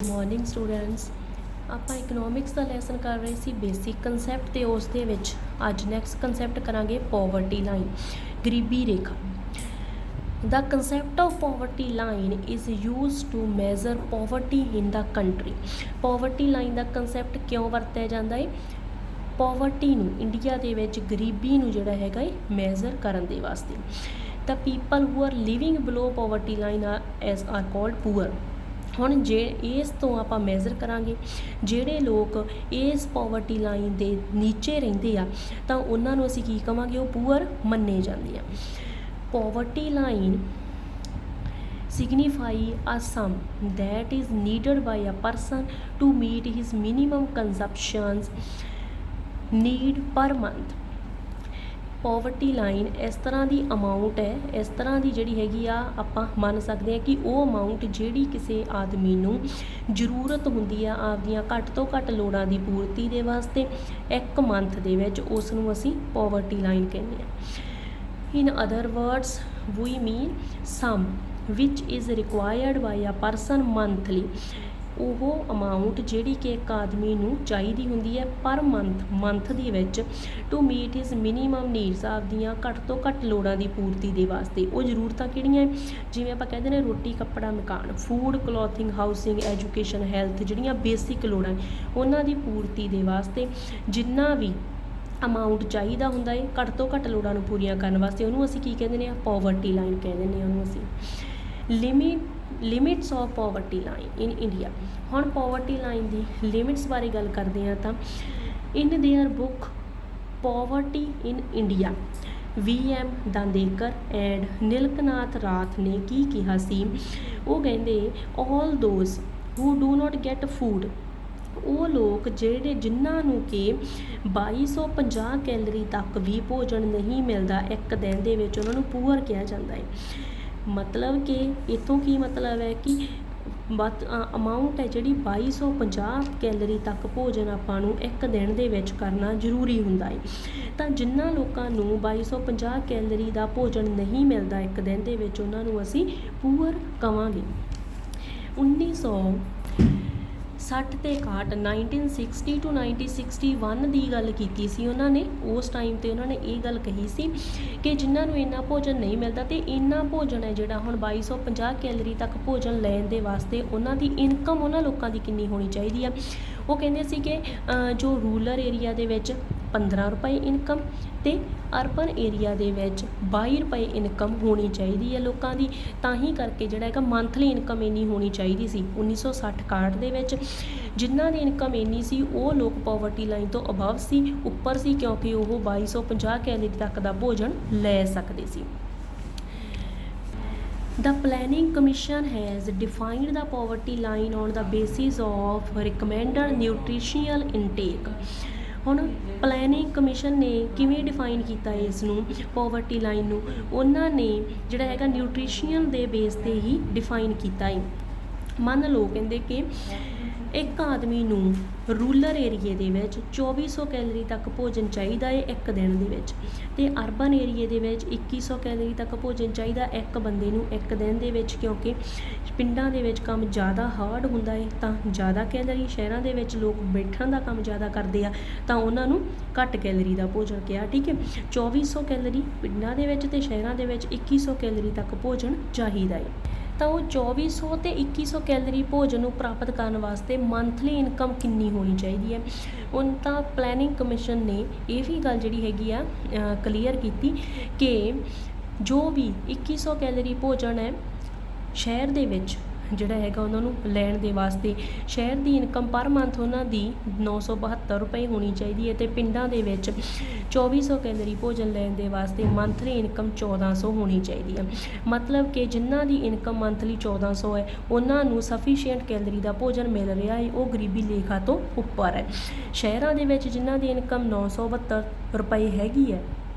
Morning students. ਆਪਾਂ economics ਦਾ lesson ਕਰ ਰਹੇ ਸੀ ਬੇਸਿਕ ਕੰਸੈਪਟ, ਤੇ ਉਸ ਦੇ ਵਿੱਚ ਅੱਜ ਨੈਕਸਟ ਕੰਸੈਪਟ ਕਰਾਂਗੇ ਪੋਵਰਟੀ ਲਾਈਨ, ਗਰੀਬੀ ਰੇਖਾ। The concept of poverty line is used to measure poverty in the country। poverty line the concept ਕਿਉਂ ਵਰਤਿਆ ਜਾਂਦਾ ਹੈ? poverty ਨੂੰ, ਇੰਡੀਆ ਦੇ ਵਿੱਚ ਗਰੀਬੀ ਨੂੰ ਜਿਹੜਾ ਹੈਗਾ ਹੈ ਮੈਜ਼ਰ ਕਰਨ ਦੇ ਵਾਸਤੇ। The people who are living below poverty line are called poor। ਹੁਣ ਜੇ ਇਸ ਤੋਂ ਆਪਾਂ ਮੈਜ਼ਰ ਕਰਾਂਗੇ, ਜਿਹੜੇ ਲੋਕ ਇਸ ਪੋਵਰਟੀ ਲਾਈਨ ਦੇ ਨੀਚੇ ਰਹਿੰਦੇ ਆ ਤਾਂ ਉਹਨਾਂ ਨੂੰ ਅਸੀਂ ਕੀ ਕਵਾਂਗੇ? ਉਹ ਪੂਅਰ ਮੰਨੇ ਜਾਂਦੇ ਆ। Poverty line signify a sum that is needed by a person to meet his minimum consumptions need per month। Poverty line ਇਸ ਤਰ੍ਹਾਂ ਦੀ ਅਮਾਊਂਟ ਹੈ, ਇਸ ਤਰ੍ਹਾਂ ਦੀ ਜਿਹੜੀ ਹੈਗੀ ਆ, ਆਪਾਂ ਮੰਨ ਸਕਦੇ ਹਾਂ ਕਿ ਉਹ ਅਮਾਊਂਟ ਜਿਹੜੀ ਕਿਸੇ ਆਦਮੀ ਨੂੰ ਜ਼ਰੂਰਤ ਹੁੰਦੀ ਆ ਆਪਦੀਆਂ ਘੱਟ ਤੋਂ ਘੱਟ ਲੋੜਾਂ ਦੀ ਪੂਰਤੀ ਦੇ ਵਾਸਤੇ ਇੱਕ ਮੰਥ ਦੇ ਵਿੱਚ, ਉਸ ਨੂੰ ਅਸੀਂ ਪੋਵਰਟੀ ਲਾਈਨ ਕਹਿੰਦੇ ਹਾਂ। In other words, we mean sum which is required by a person monthly। ਉਹ ਅਮਾਊਂਟ ਜਿਹੜੀ ਕਿ ਇੱਕ ਆਦਮੀ ਨੂੰ ਚਾਹੀਦੀ ਹੁੰਦੀ ਹੈ ਪਰ ਮੰਥ ਦੇ ਵਿੱਚ to meet his minimum needs, ਆਪਦੀਆਂ ਘੱਟ ਤੋਂ ਘੱਟ ਲੋੜਾਂ ਦੀ ਪੂਰਤੀ ਦੇ ਵਾਸਤੇ। ਉਹ ਜ਼ਰੂਰਤਾਂ ਕਿਹੜੀਆਂ? ਜਿਵੇਂ ਆਪਾਂ ਕਹਿੰਦੇ ਨੇ ਰੋਟੀ, ਕੱਪੜਾ, ਮਕਾਨ, food, clothing, housing, education, health, ਜਿਹੜੀਆਂ ਬੇਸਿਕ ਲੋੜਾਂ ਉਹਨਾਂ ਦੀ ਪੂਰਤੀ ਦੇ ਵਾਸਤੇ ਜਿੰਨਾ ਵੀ ਅਮਾਊਂਟ ਚਾਹੀਦਾ ਹੁੰਦਾ ਹੈ ਘੱਟ ਤੋਂ ਘੱਟ ਲੋੜਾਂ ਨੂੰ ਪੂਰੀਆਂ ਕਰਨ ਵਾਸਤੇ, ਉਹਨੂੰ ਅਸੀਂ ਕੀ ਕਹਿੰਦੇ ਨੇ? ਪੋਵਰਟੀ ਲਾਈਨ ਕਹਿ ਦਿੰਦੇ ਹਾਂ ਉਹਨੂੰ ਅਸੀਂ। Limits of poverty line in India. ਹੁਣ ਪੋਵਰਟੀ ਲਾਈਨ ਦੀ ਲਿਮਿਟਸ ਬਾਰੇ ਗੱਲ ਕਰਦੇ ਹਾਂ ਤਾਂ in their book poverty in India VM Dandekar and Nilakantha Rath ਨੇ ਕੀ ਕਿਹਾ ਸੀ? ਉਹ ਕਹਿੰਦੇ all those who do not get food, ਉਹ ਲੋਕ ਜਿਨ੍ਹਾਂ ਨੂੰ ਕਿ 2250 ਕੈਲਰੀ ਤੱਕ ਵੀ ਭੋਜਨ ਨਹੀਂ ਮਿਲਦਾ ਇੱਕ ਦਿਨ ਦੇ ਵਿੱਚ, ਉਹਨਾਂ ਨੂੰ ਪੂਅਰ ਕਿਹਾ ਜਾਂਦਾ ਹੈ। ਮਤਲਬ ਕਿ ਇੱਥੋਂ ਕੀ ਮਤਲਬ ਹੈ ਕਿ ਅਮਾਊਂਟ ਹੈ ਜਿਹੜੀ 2250 ਕੈਲਰੀ ਤੱਕ ਭੋਜਨ ਆਪਾਂ ਨੂੰ ਇੱਕ ਦਿਨ ਦੇ ਵਿੱਚ ਕਰਨਾ ਜ਼ਰੂਰੀ ਹੁੰਦਾ ਹੈ। ਤਾਂ ਜਿਨ੍ਹਾਂ ਲੋਕਾਂ ਨੂੰ 2250 ਕੈਲਰੀ ਦਾ ਭੋਜਨ ਨਹੀਂ ਮਿਲਦਾ ਇੱਕ ਦਿਨ ਦੇ ਵਿੱਚ, ਉਹਨਾਂ ਨੂੰ ਅਸੀਂ ਪੂਅਰ ਕਵਾਂਗੇ। 1960 ਤੇ 61 1960 to 1961 ਦੀ ਗੱਲ ਕੀਤੀ ਸੀ ਉਹਨਾਂ ਨੇ। ਉਸ ਟਾਈਮ 'ਤੇ ਉਹਨਾਂ ਨੇ ਇਹ ਗੱਲ ਕਹੀ ਸੀ ਕਿ ਜਿਨ੍ਹਾਂ ਨੂੰ ਇੰਨਾ ਭੋਜਨ ਨਹੀਂ ਮਿਲਦਾ ਅਤੇ ਇੰਨਾ ਭੋਜਨ ਹੈ ਜਿਹੜਾ ਹੁਣ 2250 ਕੈਲਰੀ ਤੱਕ ਭੋਜਨ ਲੈਣ ਦੇ ਵਾਸਤੇ ਉਹਨਾਂ ਦੀ ਇਨਕਮ ਉਹਨਾਂ ਲੋਕਾਂ ਦੀ ਕਿੰਨੀ ਹੋਣੀ ਚਾਹੀਦੀ ਆ? ਉਹ ਕਹਿੰਦੇ ਸੀ ਕਿ ਜੋ ਰੂਰਲ ਏਰੀਆ ਦੇ ਵਿੱਚ 15 ਰੁਪਏ ਇਨਕਮ ਅਤੇ ਅਰਬਨ ਏਰੀਆ ਦੇ ਵਿੱਚ 22 ਰੁਪਏ ਇਨਕਮ ਹੋਣੀ ਚਾਹੀਦੀ ਹੈ ਲੋਕਾਂ ਦੀ। ਤਾਂ ਹੀ ਕਰਕੇ ਜਿਹੜਾ ਹੈਗਾ ਮੰਥਲੀ ਇਨਕਮ ਇੰਨੀ ਹੋਣੀ ਚਾਹੀਦੀ ਸੀ। 1960-61 ਦੇ ਵਿੱਚ ਜਿਨ੍ਹਾਂ ਦੀ ਇਨਕਮ ਇੰਨੀ ਸੀ ਉਹ ਲੋਕ ਪੋਵਰਟੀ ਲਾਈਨ ਤੋਂ ਅਬਵ ਸੀ, ਉੱਪਰ ਸੀ, ਕਿਉਂਕਿ ਉਹ 2250 ਕੈਲਰੀ ਤੱਕ ਦਾ ਭੋਜਨ ਲੈ ਸਕਦੇ ਸੀ। The Planning Commission has defined the poverty line on the basis of recommended nutritional intake। ਹੁਣ ਪਲੈਨਿੰਗ ਕਮਿਸ਼ਨ ਨੇ ਕਿਵੇਂ ਡਿਫਾਈਨ ਕੀਤਾ ਇਸ ਨੂੰ, ਪੋਵਰਟੀ ਲਾਈਨ ਨੂੰ? ਉਹਨਾਂ ਨੇ ਜਿਹੜਾ ਹੈਗਾ ਨਿਊਟ੍ਰੀਸ਼ਨ ਦੇ ਬੇਸ 'ਤੇ ਹੀ ਡਿਫਾਈਨ ਕੀਤਾ ਹੈ। ਮੰਨ ਲਓ ਕਹਿੰਦੇ ਕਿ ਇੱਕ ਆਦਮੀ ਨੂੰ ਰੂਰਲ ਏਰੀਏ ਦੇ ਵਿੱਚ 2400 ਕੈਲਰੀ ਤੱਕ ਭੋਜਨ ਚਾਹੀਦਾ ਹੈ ਇੱਕ ਦਿਨ ਦੇ ਵਿੱਚ, ਅਤੇ ਅਰਬਨ ਏਰੀਏ ਦੇ ਵਿੱਚ 2100 ਕੈਲਰੀ ਤੱਕ ਭੋਜਨ ਚਾਹੀਦਾ ਇੱਕ ਬੰਦੇ ਨੂੰ ਇੱਕ ਦਿਨ ਦੇ ਵਿੱਚ, ਕਿਉਂਕਿ ਪਿੰਡਾਂ ਦੇ ਵਿੱਚ ਕੰਮ ਜ਼ਿਆਦਾ ਹਾਰਡ ਹੁੰਦਾ ਹੈ ਤਾਂ ਜ਼ਿਆਦਾ ਕੈਲਰੀ, ਸ਼ਹਿਰਾਂ ਦੇ ਵਿੱਚ ਲੋਕ ਬੈਠਣ ਦਾ ਕੰਮ ਜ਼ਿਆਦਾ ਕਰਦੇ ਆ ਤਾਂ ਉਹਨਾਂ ਨੂੰ ਘੱਟ ਕੈਲਰੀ ਦਾ ਭੋਜਨ ਕਿਹਾ। ਠੀਕ ਹੈ, 2400 ਕੈਲਰੀ ਪਿੰਡਾਂ ਦੇ ਵਿੱਚ ਅਤੇ ਸ਼ਹਿਰਾਂ ਦੇ ਵਿੱਚ 2100 ਕੈਲਰੀ ਤੱਕ ਭੋਜਨ ਚਾਹੀਦਾ ਹੈ। ਤਾਂ ਉਹ 2400 ਅਤੇ 2100 ਕੈਲਰੀ ਭੋਜਨ ਨੂੰ ਪ੍ਰਾਪਤ ਕਰਨ ਵਾਸਤੇ ਮੰਥਲੀ ਇਨਕਮ ਕਿੰਨੀ ਹੋਣੀ ਚਾਹੀਦੀ ਹੈ? ਹੁਣ ਤਾਂ ਪਲੈਨਿੰਗ ਕਮਿਸ਼ਨ ਨੇ ਇਹ ਵੀ ਗੱਲ ਜਿਹੜੀ ਹੈਗੀ ਆ ਕਲੀਅਰ ਕੀਤੀ ਕਿ ਜੋ ਵੀ 2100 ਕੈਲਰੀ ਭੋਜਨ ਹੈ ਸ਼ਹਿਰ ਦੇ ਵਿੱਚ ਜਿਹੜਾ ਹੈਗਾ ਉਹਨਾਂ ਨੂੰ ਲੈਣ ਦੇ ਵਾਸਤੇ, ਸ਼ਹਿਰ ਦੀ ਇਨਕਮ ਪਰ ਮੰਥ ਉਹਨਾਂ ਦੀ 972 ਰੁਪਏ ਹੋਣੀ ਚਾਹੀਦੀ ਹੈ, ਅਤੇ ਪਿੰਡਾਂ ਦੇ ਵਿੱਚ 2400 ਕੈਲਰੀ ਭੋਜਨ ਲੈਣ ਦੇ ਵਾਸਤੇ ਮੰਥਲੀ ਇਨਕਮ 1400 ਹੋਣੀ ਚਾਹੀਦੀ ਹੈ। ਮਤਲਬ ਕਿ ਜਿਨ੍ਹਾਂ ਦੀ ਇਨਕਮ ਮੰਥਲੀ 1400 ਹੈ ਉਹਨਾਂ ਨੂੰ ਸਫੀਸ਼ੀਐਂਟ ਕੈਲਰੀ ਦਾ ਭੋਜਨ ਮਿਲ ਰਿਹਾ ਹੈ, ਉਹ ਗਰੀਬੀ ਰੇਖਾ ਤੋਂ ਉੱਪਰ ਹੈ। ਸ਼ਹਿਰਾਂ ਦੇ ਵਿੱਚ ਜਿਨ੍ਹਾਂ ਦੀ ਇਨਕਮ 972 ਰੁਪਏ ਹੈਗੀ ਹੈ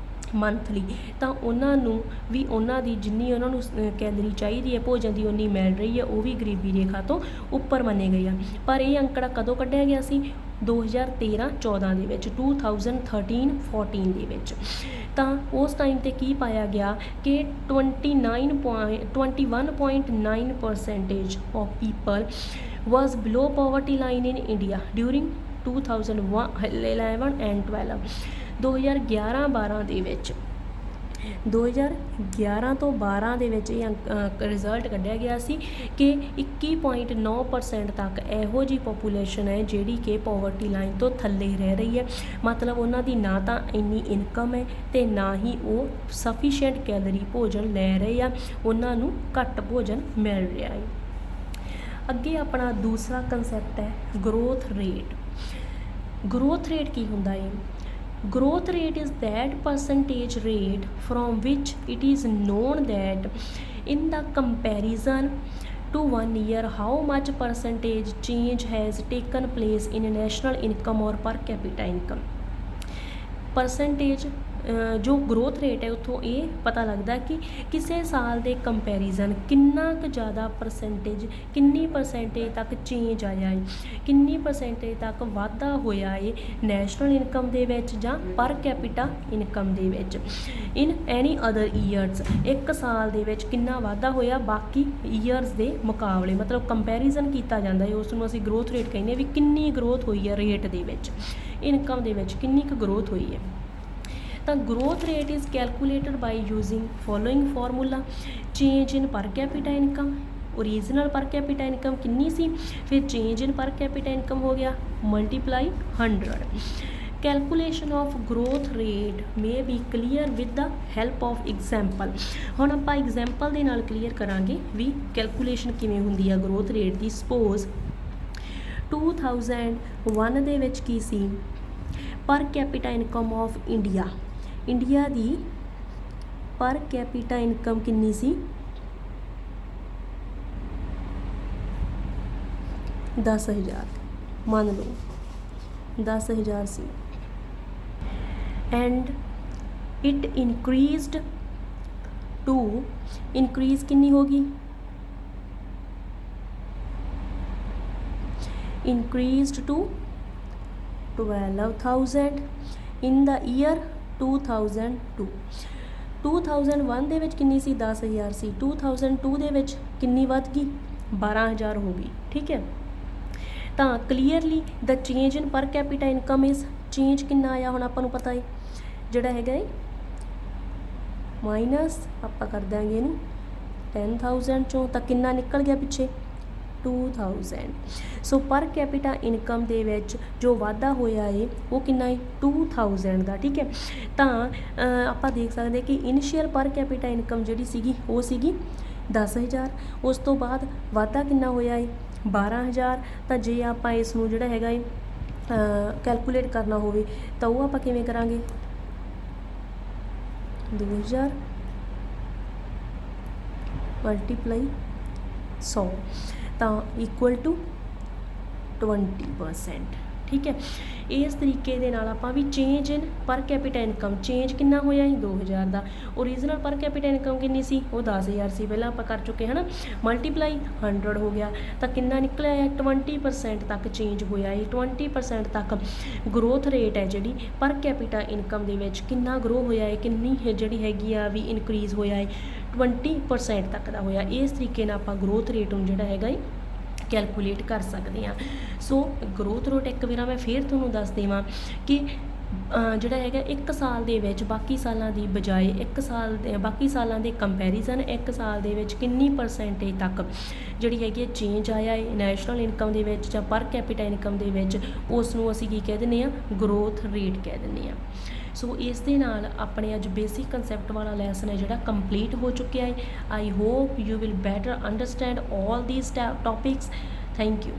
ਮੰਥਲੀ, ਤਾਂ ਉਹਨਾਂ ਨੂੰ ਵੀ ਉਹਨਾਂ ਦੀ ਜਿੰਨੀ ਉਹਨਾਂ ਨੂੰ ਕੈਲਰੀ ਚਾਹੀਦੀ ਹੈ ਭੋਜਨ ਦੀ ਉਨੀ ਮਿਲ ਰਹੀ ਹੈ, ਉਹ ਵੀ ਗਰੀਬੀ ਰੇਖਾ ਤੋਂ ਉੱਪਰ ਮੰਨੇ ਗਏ ਆ। ਪਰ ਇਹ ਅੰਕੜਾ ਕਦੋਂ ਕੱਢਿਆ ਗਿਆ ਸੀ? 2013-14 ਦੇ ਵਿੱਚ, 2013-14 ਦੇ ਵਿੱਚ। ਤਾਂ ਉਸ ਟਾਈਮ 'ਤੇ ਕੀ ਪਾਇਆ ਗਿਆ ਕਿ 21.9% of people was below poverty line in India during 2011 and 12 2011-12 ਦੇ ਵਿੱਚ 2011 ਤੋਂ 12 ਦੇ ਵਿੱਚ ਇਹ ਰਿਜ਼ਲਟ ਕੱਢਿਆ ਗਿਆ ਸੀ ਕਿ 21.9% ਤੱਕ ਇਹੋ ਜਿਹੀ ਪੋਪੂਲੇਸ਼ਨ ਹੈ ਜਿਹੜੀ ਕਿ ਪੋਵਰਟੀ ਲਾਈਨ ਤੋਂ ਥੱਲੇ ਰਹਿ ਰਹੀ ਹੈ। ਮਤਲਬ ਉਹਨਾਂ ਦੀ ਨਾ ਤਾਂ ਇੰਨੀ ਇਨਕਮ ਹੈ ਅਤੇ ਨਾ ਹੀ ਉਹ ਸਫੀਸ਼ੀਐਂਟ ਕੈਲਰੀ ਭੋਜਨ ਲੈ ਰਹੇ ਆ, ਉਹਨਾਂ ਨੂੰ ਘੱਟ ਭੋਜਨ ਮਿਲ ਰਿਹਾ ਹੈ। ਅੱਗੇ ਆਪਣਾ ਦੂਸਰਾ ਕੰਸੈਪਟ ਹੈ ਗਰੋਥ ਰੇਟ। ਗਰੋਥ ਰੇਟ ਕੀ ਹੁੰਦਾ ਹੈ? Growth rate is that percentage rate from which it is known that in the comparison to 1 year how much percentage change has taken place in national income or per capita income। Percentage जो growth rate है ਉੱਥੋਂ ਇਹ ਪਤਾ ਲੱਗਦਾ ਕਿ ਕਿਸੇ ਸਾਲ ਦੇ ਕੰਪੈਰੀਜ਼ਨ ਕਿੰਨਾ ਕੁ ਜ਼ਿਆਦਾ ਪਰਸੈਂਟੇਜ, ਕਿੰਨੀ ਪਰਸੈਂਟੇਜ ਤੱਕ ਚੇਂਜ ਆਇਆ ਹੈ, ਕਿੰਨੀ ਪਰਸੈਂਟੇਜ ਤੱਕ ਵਾਧਾ ਹੋਇਆ ਹੈ ਨੈਸ਼ਨਲ ਇਨਕਮ ਦੇ ਵਿੱਚ ਜਾਂ ਪਰ ਕੈਪੀਟਾ ਇਨਕਮ ਦੇ ਵਿੱਚ ਇਨ ਐਨੀ ਅਦਰ ਈਅਰਸ। ਇੱਕ ਸਾਲ ਦੇ ਵਿੱਚ ਕਿੰਨਾ ਵਾਧਾ ਹੋਇਆ ਬਾਕੀ ਈਅਰਸ ਦੇ ਮੁਕਾਬਲੇ, ਮਤਲਬ ਕੰਪੈਰੀਜ਼ਨ ਕੀਤਾ ਜਾਂਦਾ ਹੈ, ਉਸ ਨੂੰ ਅਸੀਂ ਗਰੋਥ ਰੇਟ ਕਹਿੰਦੇ ਹਾਂ ਵੀ ਕਿੰਨੀ ਗਰੋਥ ਹੋਈ ਹੈ ਰੇਟ ਦੇ ਵਿੱਚ, ਇਨਕਮ ਦੇ ਵਿੱਚ ਕਿੰਨੀ ਕੁ ਗਰੋਥ ਹੋਈ ਹੈ। ਤਾਂ growth rate is calculated by using following formula. Change in per capita income, original per capita income ਕਿੰਨੀ ਸੀ, ਫਿਰ change in per capita income ਹੋ ਗਿਆ multiply 100। Calculation of growth rate may be clear with the help of example. ਹੁਣ ਆਪਾਂ example ਦੇ ਨਾਲ clear ਕਰਾਂਗੇ ਵੀ ਕੈਲਕੂਲੇਸ਼ਨ ਕਿਵੇਂ ਹੁੰਦੀ ਆ ਗਰੋਥ ਰੇਟ ਦੀ। ਸਪੋਜ਼ 2001 ਦੇ ਵਿੱਚ ਕੀ ਸੀ, ਪਰ capita income of India, India ਦੀ ਪਰ ਕੈਪੀਟਾ ਇਨਕਮ ਕਿੰਨੀ ਸੀ, 10,000 ਮੰਨ ਲਓ 10,000 ਸੀ। ਐਂਡ ਇਟ ਇਨਕਰੀਜ਼ਡ ਟੂ, ਇਨਕਰੀਜ਼ ਕਿੰਨੀ ਹੋ ਗਈ, increased to 12,000 in the year 2002। 2001 ਦੇ ਵਿੱਚ ਕਿੰਨੀ ਸੀ, 10,000 ਸੀ। 2002 ਦੇ ਵਿੱਚ ਕਿੰਨੀ ਵੱਧ ਗਈ, 12,000 ਹੋ ਗਈ। ਠੀਕ ਹੈ, ਤਾਂ clearly the change in per capita income is, change ਕਿੰਨਾ ਆਇਆ ਹੁਣ ਆਪਾਂ ਨੂੰ ਪਤਾ ਹੈ, ਜਿਹੜਾ ਹੈਗਾ ਹੈ ਮਾਈਨਸ ਆਪਾਂ ਕਰ ਦਾਂਗੇ ਇਹਨੂੰ 10,000 ਚੋਂ, ਤਾਂ ਕਿੰਨਾ ਨਿਕਲ ਗਿਆ ਪਿੱਛੇ 2000। ਸੋ ਪਰ ਕੈਪੀਟਾ ਇਨਕਮ ਦੇ ਵਿੱਚ ਜੋ ਵਾਧਾ ਹੋਇਆ ਹੈ ਉਹ ਕਿੰਨਾ ਹੈ 2000 ਦਾ। ਠੀਕ ਹੈ, ਤਾਂ ਆਪਾਂ ਦੇਖ ਸਕਦੇ ਕਿ ਇਨੀਸ਼ੀਅਲ ਪਰ ਕੈਪੀਟਾ ਇਨਕਮ ਜਿਹੜੀ ਸੀਗੀ ਉਹ ਸੀਗੀ 10,000, ਉਸ ਤੋਂ ਬਾਅਦ ਵਾਧਾ ਕਿੰਨਾ ਹੋਇਆ ਹੈ 12,000। ਤਾਂ ਜੇ ਆਪਾਂ ਇਸ ਨੂੰ ਜਿਹੜਾ ਹੈਗਾ ਹੈ ਕੈਲਕੂਲੇਟ ਕਰਨਾ ਹੋਵੇ ਤਾਂ ਉਹ ਆਪਾਂ ਕਿਵੇਂ ਕਰਾਂਗੇ, 2000 ਮਲਟੀਪਲਾਈ 100 ਤਾਂ ਇਕੁਅਲ ਟੂ 20%। ਠੀਕ ਹੈ, ਇਸ ਤਰੀਕੇ ਦੇ ਨਾਲ ਆਪਾਂ ਵੀ change in per capita income, change ਕਿੰਨਾ ਹੋਇਆ ਸੀ 2000 ਦਾ, ਓਰੀਜਨਲ ਪਰ ਕੈਪੀਟਾ ਇਨਕਮ ਕਿੰਨੀ ਸੀ, ਉਹ 10,000 ਸੀ, ਪਹਿਲਾਂ ਆਪਾਂ ਕਰ ਚੁੱਕੇ ਹੈ ਨਾ, ਮਲਟੀਪਲਾਈ 100 ਹੋ ਗਿਆ, ਤਾਂ ਕਿੰਨਾ ਨਿਕਲਿਆ ਹੈ 20% ਤੱਕ ਚੇਂਜ ਹੋਇਆ ਹੈ। 20% ਤੱਕ ਗਰੋਥ ਰੇਟ ਹੈ ਜਿਹੜੀ ਪਰ ਕੈਪੀਟਾ ਇਨਕਮ ਦੇ ਵਿੱਚ ਕਿੰਨਾ ਗਰੋ ਹੋਇਆ ਹੈ, ਕਿੰਨੀ ਜਿਹੜੀ ਹੈਗੀ ਆ ਵੀ ਇਨਕਰੀਜ਼ ਹੋਇਆ ਹੈ, 20% ਤੱਕ ਦਾ ਹੋਇਆ। ਇਸ ਤਰੀਕੇ ਨਾਲ ਆਪਾਂ ਗਰੋਥ ਰੇਟ ਨੂੰ ਜਿਹੜਾ ਹੈਗਾ ਹੈ ਕੈਲਕੂਲੇਟ ਕਰ ਸਕਦੇ ਹਾਂ। ਸੋ ਗਰੋਥ ਰੇਟ ਇੱਕ ਵਾਰ ਮੈਂ ਫਿਰ ਤੁਹਾਨੂੰ ਦੱਸ ਦੇਵਾਂ ਕਿ ਜਿਹੜਾ ਹੈਗਾ ਇੱਕ ਸਾਲ ਦੇ ਵਿੱਚ ਬਾਕੀ ਸਾਲਾਂ ਦੀ ਬਜਾਏ ਬਾਕੀ ਸਾਲਾਂ ਦੇ ਕੰਪੈਰੀਜ਼ਨ ਇੱਕ ਸਾਲ ਦੇ ਵਿੱਚ ਕਿੰਨੀ ਪਰਸੈਂਟੇਜ ਤੱਕ ਜਿਹੜੀ ਹੈਗੀ ਚੇਂਜ ਆਇਆ ਹੈ ਨੈਸ਼ਨਲ ਇਨਕਮ ਦੇ ਵਿੱਚ ਜਾਂ ਪਰ ਕੈਪੀਟਾ ਇਨਕਮ ਦੇ ਵਿੱਚ, ਉਸ ਨੂੰ ਅਸੀਂ ਕੀ ਕਹਿ ਦਿੰਦੇ ਹਾਂ, ਗਰੋਥ ਰੇਟ ਕਹਿ ਦਿੰਦੇ ਹਾਂ। ਸੋ ਇਸ ਦੇ ਨਾਲ ਆਪਣੇ ਅੱਜ ਬੇਸਿਕ ਕੰਸੈਪਟ ਵਾਲਾ ਲੈਸਨ ਹੈ ਜਿਹੜਾ ਕੰਪਲੀਟ ਹੋ ਚੁੱਕਿਆ ਹੈ। I hope you will better understand all these topics. Thank you.